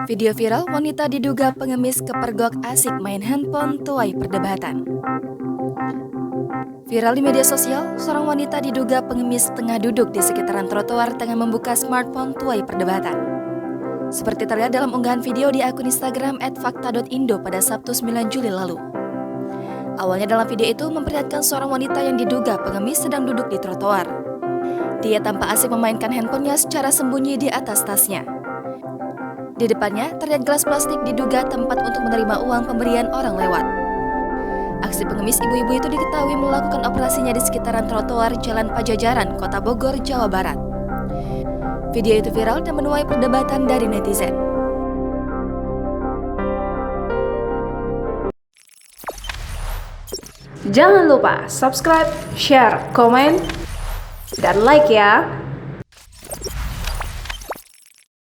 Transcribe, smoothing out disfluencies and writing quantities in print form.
Video viral, wanita diduga pengemis kepergok asik main handphone tuai perdebatan. Viral di media sosial, seorang wanita diduga pengemis tengah duduk di sekitaran trotoar tengah membuka smartphone tuai perdebatan. Seperti terlihat dalam unggahan video di akun Instagram @fakta.indo pada Sabtu 9 Juli lalu. Awalnya dalam video itu memperlihatkan seorang wanita yang diduga pengemis sedang duduk di trotoar. Dia tampak asik memainkan handphonenya secara sembunyi di atas tasnya. Di depannya terlihat gelas plastik diduga tempat untuk menerima uang pemberian orang lewat. Aksi pengemis ibu-ibu itu diketahui melakukan operasinya di sekitaran trotoar Jalan Pajajaran, Kota Bogor, Jawa Barat. Video itu viral dan menuai perdebatan dari netizen. Jangan lupa subscribe, share, komen, dan like ya!